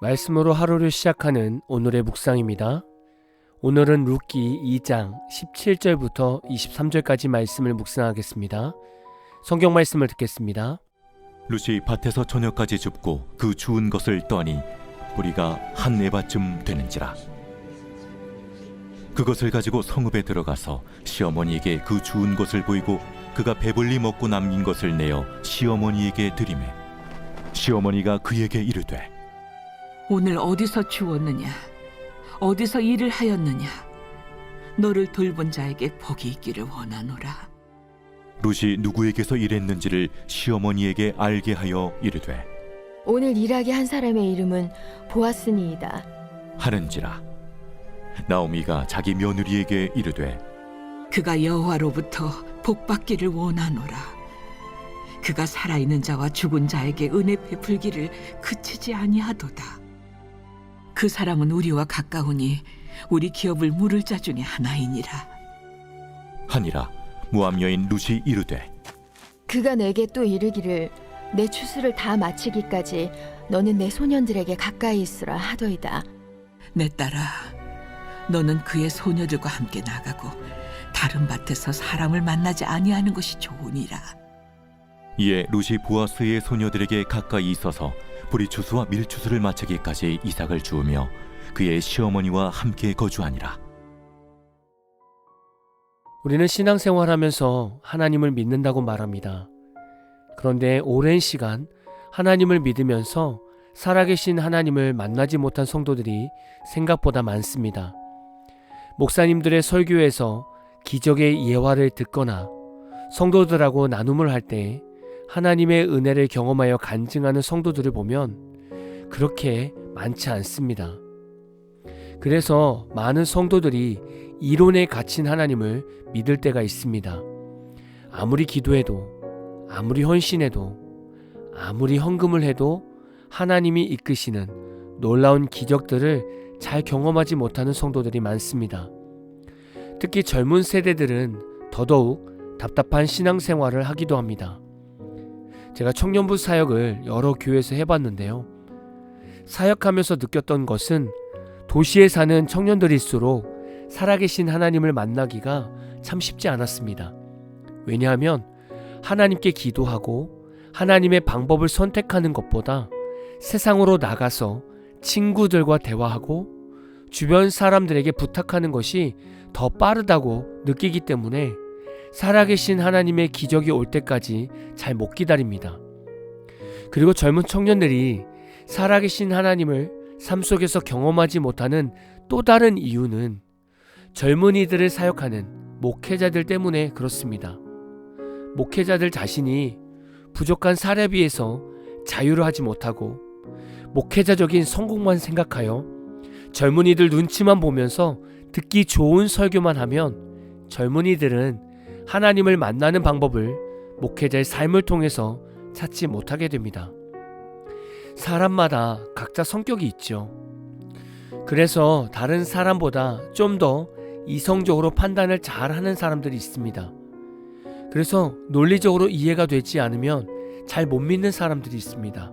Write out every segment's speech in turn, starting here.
말씀으로 하루를 시작하는 오늘의 묵상입니다. 오늘은 룻기 2장 17절부터 23절까지 말씀을 묵상하겠습니다. 성경 말씀을 듣겠습니다. 룻이 밭에서 저녁까지 줍고 그 주운 것을 떠니 뿌리가 한 에바쯤 되는지라. 그것을 가지고 성읍에 들어가서 시어머니에게 그 주운 것을 보이고 그가 배불리 먹고 남긴 것을 내어 시어머니에게 드리매 시어머니가 그에게 이르되 오늘 어디서 주웠느냐? 어디서 일을 하였느냐? 너를 돌본 자에게 복이 있기를 원하노라. 룻이 누구에게서 일했는지를 시어머니에게 알게 하여 이르되 오늘 일하게 한 사람의 이름은 보아스니이다. 하는지라. 나오미가 자기 며느리에게 이르되 그가 여호와로부터 복받기를 원하노라. 그가 살아있는 자와 죽은 자에게 은혜 베풀기를 그치지 아니하도다. 그 사람은 우리와 가까우니 우리 기업을 물을 자 중에 하나이니라. 하니라. 모압 여인 룻이 이르되 그가 내게 또 이르기를 내 추수를 다 마치기까지 너는 내 소년들에게 가까이 있으라 하더이다. 내 딸아, 너는 그의 소녀들과 함께 나가고 다른 밭에서 사람을 만나지 아니하는 것이 좋으니라. 이에 룻이 보아스의 소녀들에게 가까이 있어서 보리추수와 밀추수를 마치기까지 이삭을 주우며 그의 시어머니와 함께 거주하니라. 우리는 신앙생활하면서 하나님을 믿는다고 말합니다. 그런데 오랜 시간 하나님을 믿으면서 살아계신 하나님을 만나지 못한 성도들이 생각보다 많습니다. 목사님들의 설교에서 기적의 예화를 듣거나 성도들하고 나눔을 할 때 하나님의 은혜를 경험하여 간증하는 성도들을 보면 그렇게 많지 않습니다. 그래서 많은 성도들이 이론에 갇힌 하나님을 믿을 때가 있습니다. 아무리 기도해도, 아무리 헌신해도, 아무리 헌금을 해도 하나님이 이끄시는 놀라운 기적들을 잘 경험하지 못하는 성도들이 많습니다. 특히 젊은 세대들은 더더욱 답답한 신앙생활을 하기도 합니다. 제가 청년부 사역을 여러 교회에서 해봤는데요. 사역하면서 느꼈던 것은 도시에 사는 청년들일수록 살아계신 하나님을 만나기가 참 쉽지 않았습니다. 왜냐하면 하나님께 기도하고 하나님의 방법을 선택하는 것보다 세상으로 나가서 친구들과 대화하고 주변 사람들에게 부탁하는 것이 더 빠르다고 느끼기 때문에 살아계신 하나님의 기적이 올 때까지 잘 못 기다립니다. 그리고 젊은 청년들이 살아계신 하나님을 삶 속에서 경험하지 못하는 또 다른 이유는 젊은이들을 사역하는 목회자들 때문에 그렇습니다. 목회자들 자신이 부족한 사례비에서 자유를 하지 못하고 목회자적인 성공만 생각하여 젊은이들 눈치만 보면서 듣기 좋은 설교만 하면 젊은이들은 하나님을 만나는 방법을 목회자의 삶을 통해서 찾지 못하게 됩니다. 사람마다 각자 성격이 있죠. 그래서 다른 사람보다 좀 더 이성적으로 판단을 잘하는 사람들이 있습니다. 그래서 논리적으로 이해가 되지 않으면 잘 못 믿는 사람들이 있습니다.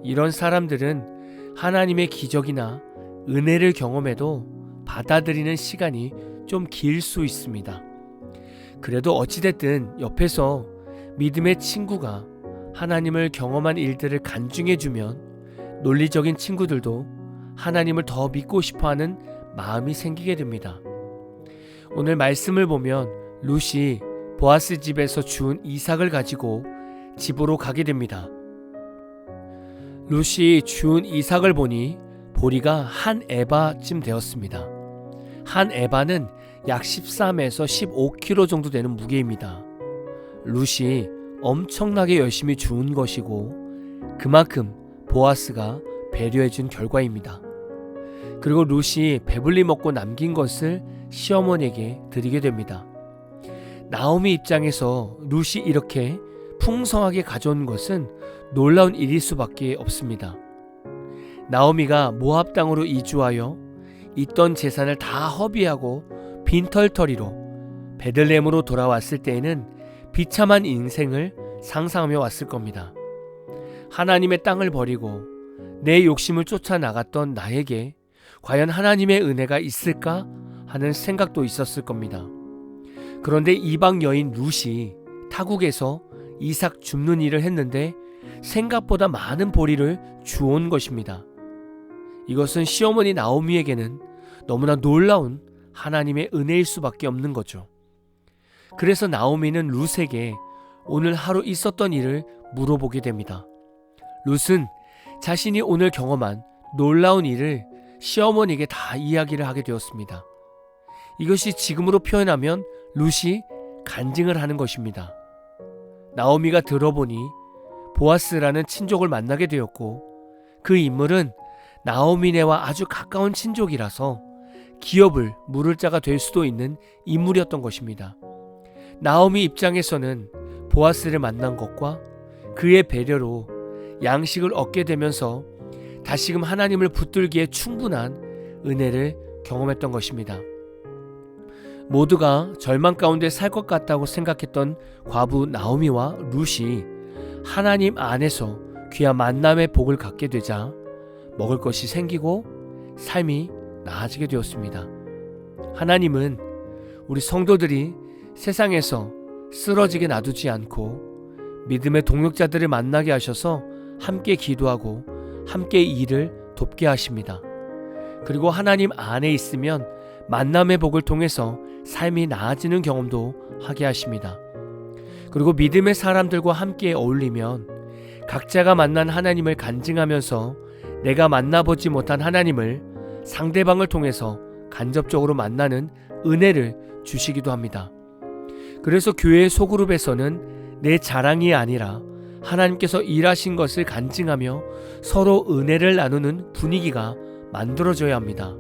이런 사람들은 하나님의 기적이나 은혜를 경험해도 받아들이는 시간이 좀 길 수 있습니다. 그래도 어찌됐든 옆에서 믿음의 친구가 하나님을 경험한 일들을 간증해주면 논리적인 친구들도 하나님을 더 믿고 싶어하는 마음이 생기게 됩니다. 오늘 말씀을 보면 룻이 보아스 집에서 주운 이삭을 가지고 집으로 가게 됩니다. 룻이 주운 이삭을 보니 보리가 한 에바쯤 되었습니다. 한 에바는 약 13에서 15kg 정도 되는 무게입니다. 룻이 엄청나게 열심히 주운 것이고 그만큼 보아스가 배려해준 결과입니다. 그리고 룻이 배불리 먹고 남긴 것을 시어머니에게 드리게 됩니다. 나오미 입장에서 룻이 이렇게 풍성하게 가져온 것은 놀라운 일일 수밖에 없습니다. 나오미가 모압 땅으로 이주하여 있던 재산을 다 허비하고 빈털터리로 베들레헴으로 돌아왔을 때에는 비참한 인생을 상상하며 왔을 겁니다. 하나님의 땅을 버리고 내 욕심을 쫓아 나갔던 나에게 과연 하나님의 은혜가 있을까 하는 생각도 있었을 겁니다. 그런데 이방 여인 룻이 타국에서 이삭 줍는 일을 했는데 생각보다 많은 보리를 주온 것입니다. 이것은 시어머니 나오미에게는 너무나 놀라운 하나님의 은혜일 수밖에 없는 거죠. 그래서 나오미는 룻에게 오늘 하루 있었던 일을 물어보게 됩니다. 룻은 자신이 오늘 경험한 놀라운 일을 시어머니에게 다 이야기를 하게 되었습니다. 이것이 지금으로 표현하면 룻이 간증을 하는 것입니다. 나오미가 들어보니 보아스라는 친족을 만나게 되었고 그 인물은 나오미네와 아주 가까운 친족이라서 기업을 물을 자가 될 수도 있는 인물이었던 것입니다. 나오미 입장에서는 보아스를 만난 것과 그의 배려로 양식을 얻게 되면서 다시금 하나님을 붙들기에 충분한 은혜를 경험했던 것입니다. 모두가 절망 가운데 살 것 같다고 생각했던 과부 나오미와 룻이 하나님 안에서 귀한 만남의 복을 갖게 되자 먹을 것이 생기고 삶이 나아지게 되었습니다. 하나님은 우리 성도들이 세상에서 쓰러지게 놔두지 않고 믿음의 동역자들을 만나게 하셔서 함께 기도하고 함께 일을 돕게 하십니다. 그리고 하나님 안에 있으면 만남의 복을 통해서 삶이 나아지는 경험도 하게 하십니다. 그리고 믿음의 사람들과 함께 어울리면 각자가 만난 하나님을 간증하면서 내가 만나보지 못한 하나님을 상대방을 통해서 간접적으로 만나는 은혜를 주시기도 합니다. 그래서 교회 소그룹에서는 내 자랑이 아니라 하나님께서 일하신 것을 간증하며 서로 은혜를 나누는 분위기가 만들어져야 합니다.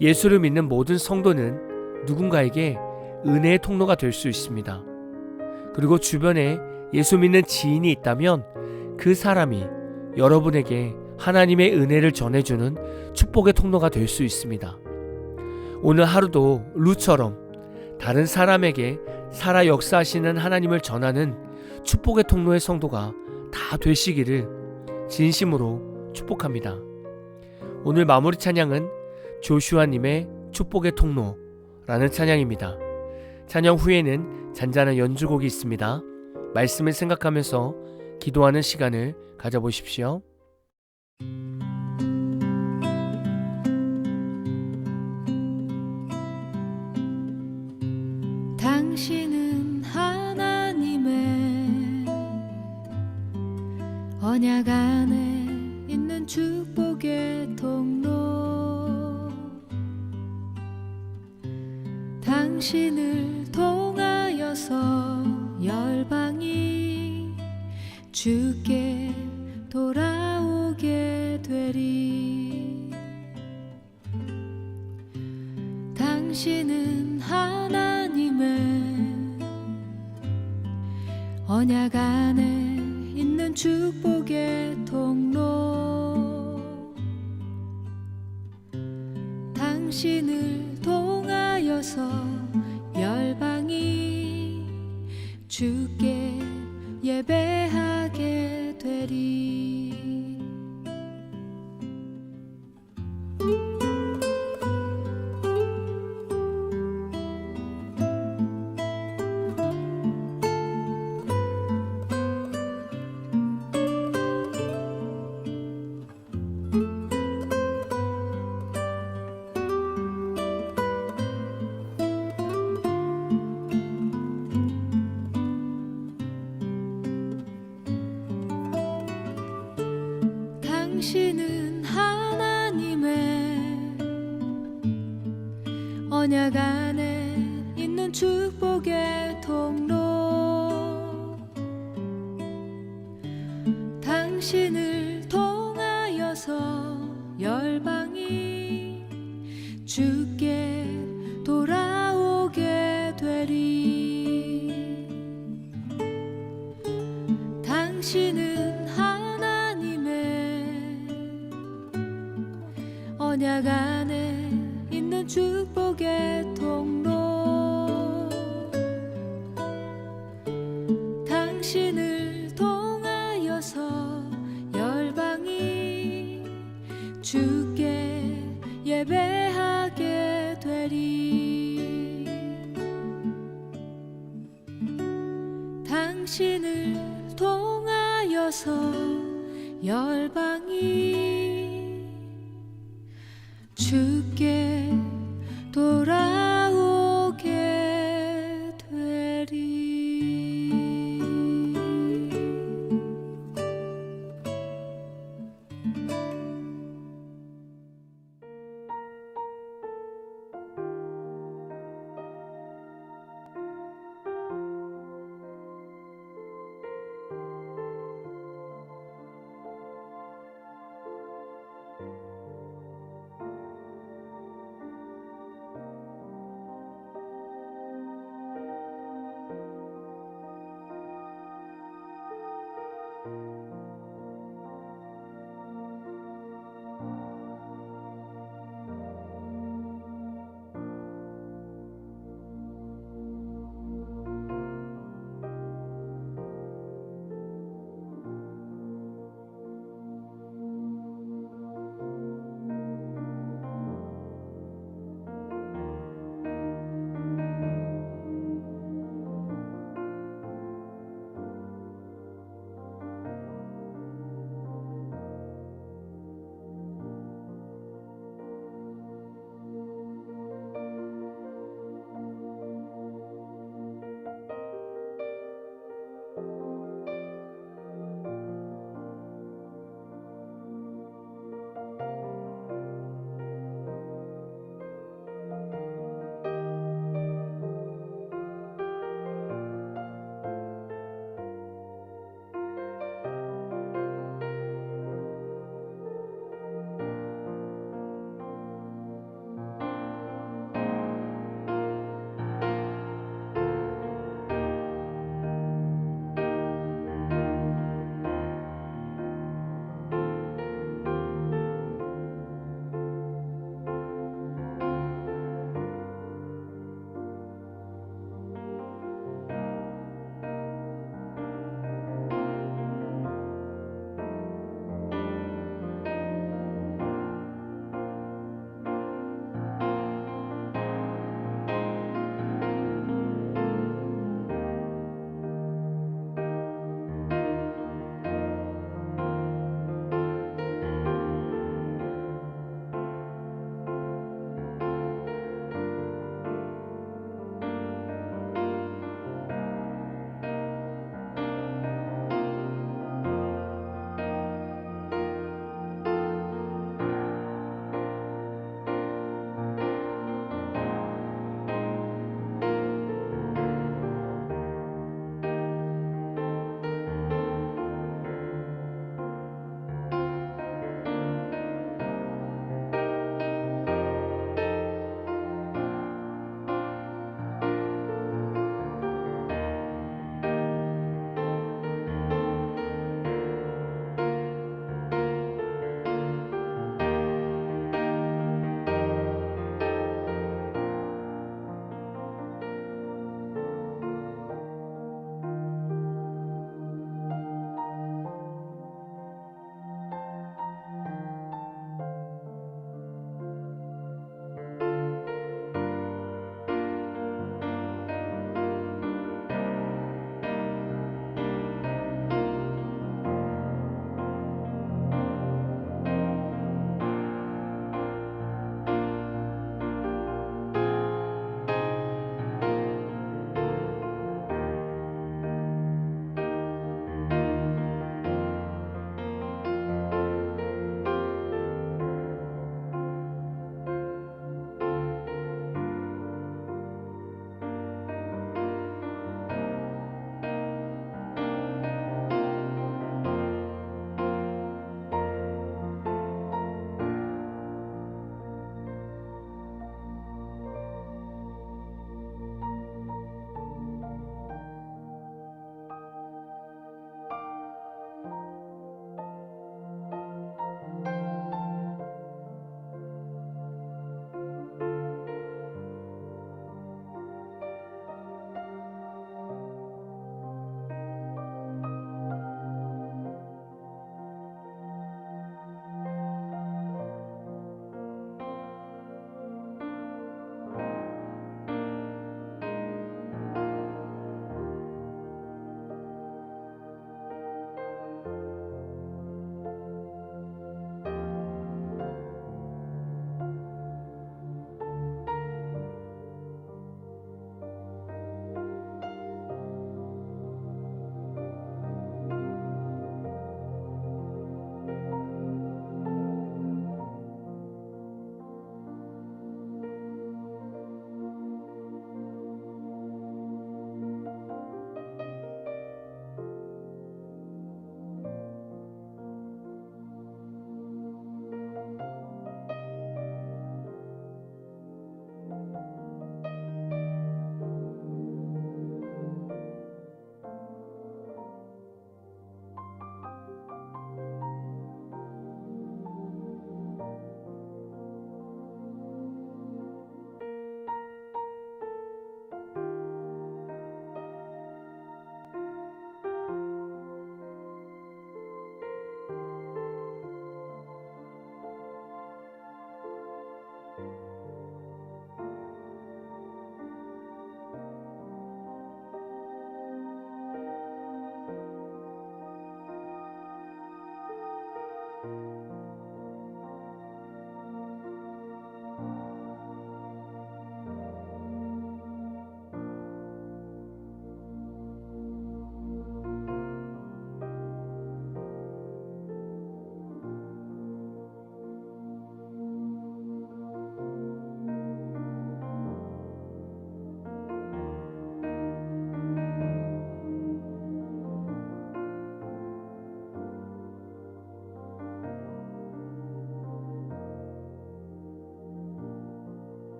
예수를 믿는 모든 성도는 누군가에게 은혜의 통로가 될 수 있습니다. 그리고 주변에 예수 믿는 지인이 있다면 그 사람이 여러분에게 하나님의 은혜를 전해주는 축복의 통로가 될 수 있습니다. 오늘 하루도 룻처럼 다른 사람에게 살아 역사하시는 하나님을 전하는 축복의 통로의 성도가 다 되시기를 진심으로 축복합니다. 오늘 마무리 찬양은 조슈아님의 축복의 통로라는 찬양입니다. 찬양 후에는 잔잔한 연주곡이 있습니다. 말씀을 생각하면서 기도하는 시간을 가져보십시오. 당신은 하나님의 언약 안에 있는 축복의 통로, 당신을 통하여서 열방이 주께 돌아오게 되리. 당신은 하나님의 언약 안에 있는 축복의 통로, 당신을 통하여서 열방이 주께 예배하게 되리. 당신은 하나님의 언약 안에 있는 축복의 통로, 당신을 통하여서 열방이 주께 돌아오게 되리. 당신은 언약 안에 있는 축복의 통로, 당신을 통하여서 열방이 주께 예배하게 되리. 당신을 통하여서 열방이 주께 돌아오게 되리.